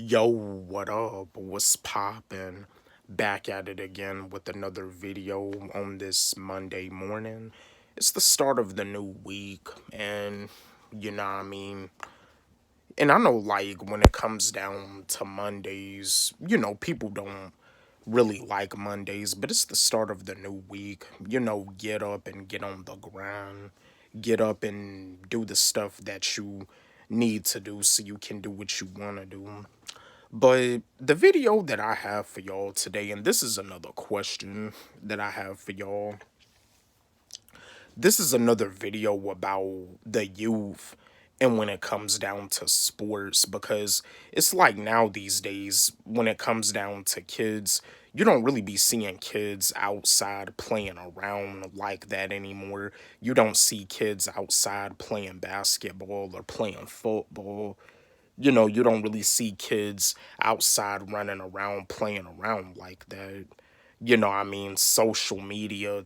Yo, what up? What's poppin'? Back at it again with another video on this Monday morning. It's the start of the new week, and you know what I mean? And I know, like, when it comes down to Mondays, people don't really like Mondays, but it's the start of the new week. Get up and get on the grind. Get up and do the stuff that you need to do so you can do what you want to do. But the video that I have for y'all today, and this is another question that I have for y'all. This is another video about the youth and when it comes down to sports, because it's like now these days, when it comes down to kids, you don't really be seeing kids outside playing around like that anymore. You don't see kids outside playing basketball or playing football. You don't really see kids outside running around playing around like that. Social media,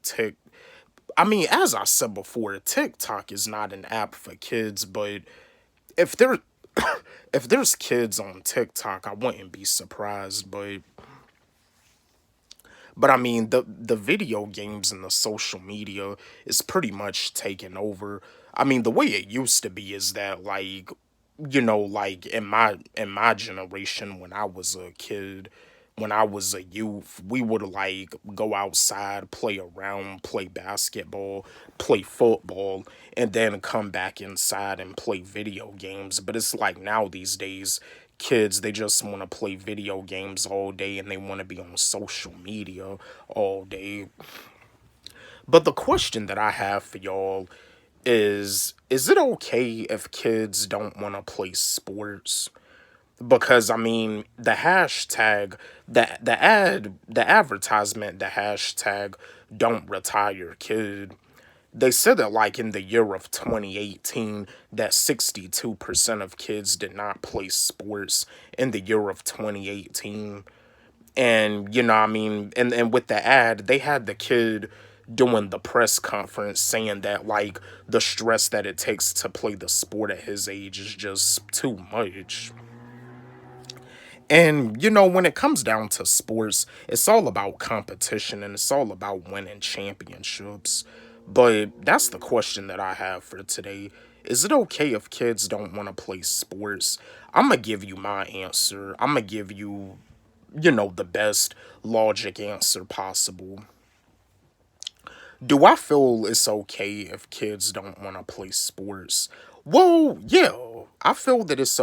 as I said before, TikTok is not an app for kids, but if there if there's kids on TikTok, I wouldn't be surprised, but the video games and the social media is pretty much taken over. The way it used to be is that, like, like in my generation, when I was a kid, when I was a youth, we would like go outside, play around, play basketball, play football, and then come back inside and play video games. But it's like now these days, kids, they just want to play video games all day and they want to be on social media all day. But the question that I have for y'all is it okay if kids don't want to play sports? Because the hashtag, the advertisement, the hashtag "don't retire kid." They said that, like, in the year of 2018, that 62% of kids did not play sports in the year of 2018. And and with the ad, they had the kid doing the press conference saying that, like, the stress that it takes to play the sport at his age is just too much. And when it comes down to sports, it's all about competition and it's all about winning championships. But that's the question that I have for today. Is it okay if kids don't want to play sports? I'm going to give you my answer. I'm going to give you, the best logic answer possible. Do I feel it's okay if kids don't want to play sports? Well, yeah. I feel that it's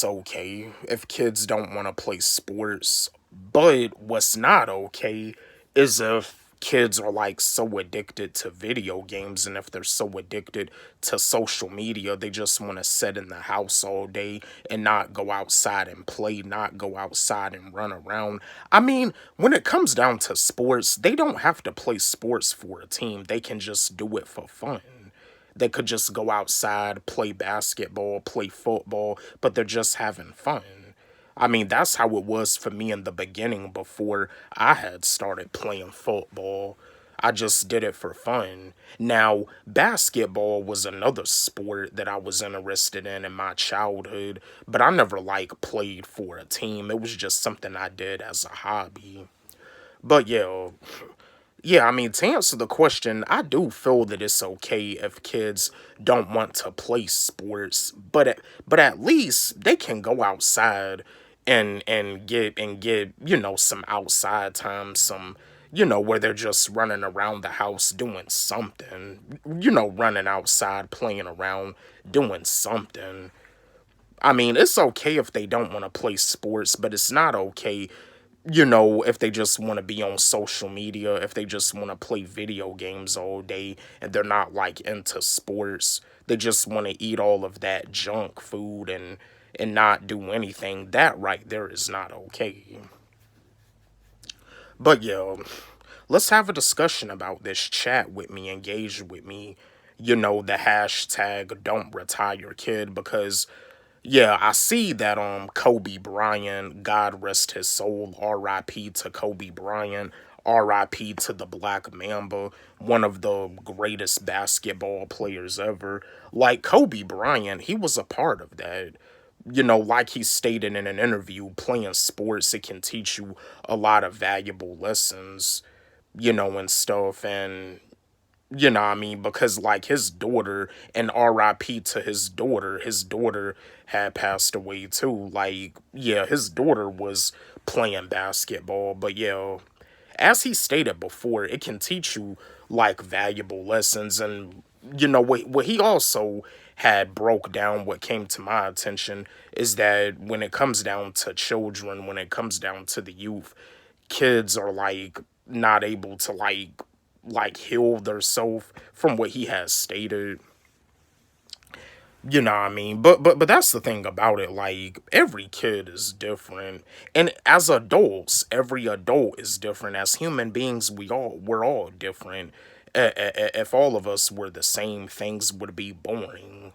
okay if kids don't want to play sports. But what's not okay is if kids are like so addicted to video games, and if they're so addicted to social media, they just want to sit in the house all day and not go outside and play, not go outside and run around. When it comes down to sports, they don't have to play sports for a team. They can just do it for fun. They could just go outside, play basketball, play football, but they're just having fun. That's how it was for me in the beginning before I had started playing football. I just did it for fun. Now, basketball was another sport that I was interested in my childhood, but I never, like, played for a team. It was just something I did as a hobby. But yeah, to answer the question, I do feel that it's okay if kids don't want to play sports, but at least they can go outside and get some outside time, some where they're just running around the house doing something, running outside, playing around, doing something. It's okay if they don't want to play sports, but it's not okay, if they just want to be on social media, if they just want to play video games all day and they're not, like, into sports, they just want to eat all of that junk food and not do anything. That right there is not okay. But yeah, let's have a discussion about this. Chat with me, engage with me. The hashtag "don't retire kid," because yeah, I see that Kobe Bryant, God rest his soul, R.I.P. to Kobe Bryant, R.I.P. to the Black Mamba, one of the greatest basketball players ever. Like, Kobe Bryant, he was a part of that. like he stated in an interview, playing sports, it can teach you a lot of valuable lessons, and stuff. And, what I mean, because like his daughter, and RIP to his daughter had passed away too. Like, yeah, his daughter was playing basketball, but yeah, as he stated before, it can teach you like valuable lessons. And what he also had broke down, what came to my attention, is that when it comes down to children, when it comes down to the youth, kids are like not able to like heal themselves, from what he has stated. What I mean? But that's the thing about it. Like, every kid is different. And as adults, every adult is different. As human beings, we're all different. If all of us were the same, things would be boring.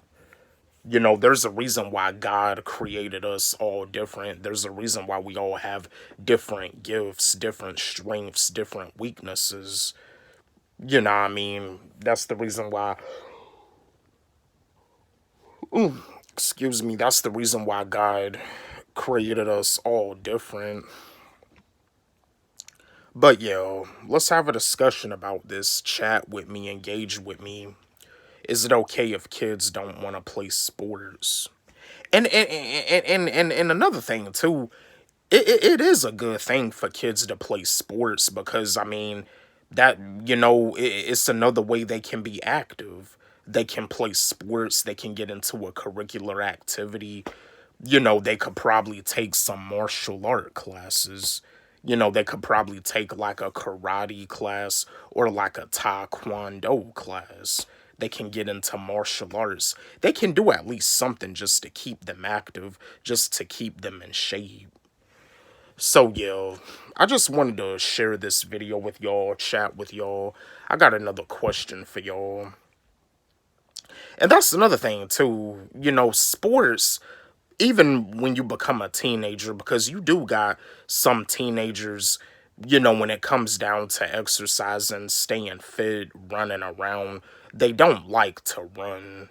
There's a reason why God created us all different. There's a reason why we all have different gifts, different strengths, different weaknesses. What I mean? That's the reason why, excuse me, that's the reason why God created us all different. But yo, let's have a discussion about this. Chat with me, engage with me. Is it okay if kids don't want to play sports? And another thing too, it is a good thing for kids to play sports, because I mean that it's another way they can be active. They can play sports, they can get into a curricular activity. They could probably take some martial art classes. They could probably take like a karate class or like a taekwondo class. They can get into martial arts. They can do at least something just to keep them active, just to keep them in shape. So yeah, I just wanted to share this video with y'all, chat with y'all. I got another question for y'all. And that's another thing too, sports, even when you become a teenager, because you do got some teenagers, when it comes down to exercising, staying fit, running around, they don't like to run.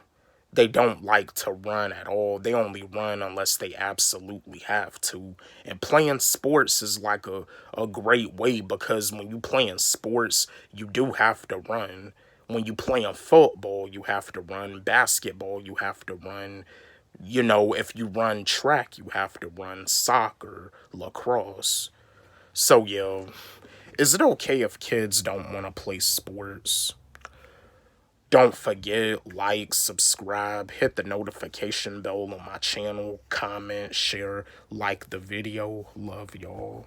They don't like to run at all. They only run unless they absolutely have to. And playing sports is like a great way, because when you playing sports, you do have to run. When you playing football, you have to run. Basketball, you have to run. If you run track, you have to run soccer, lacrosse. So, yeah, is it okay if kids don't want to play sports? Don't forget, like, subscribe, hit the notification bell on my channel, comment, share, like the video. Love y'all.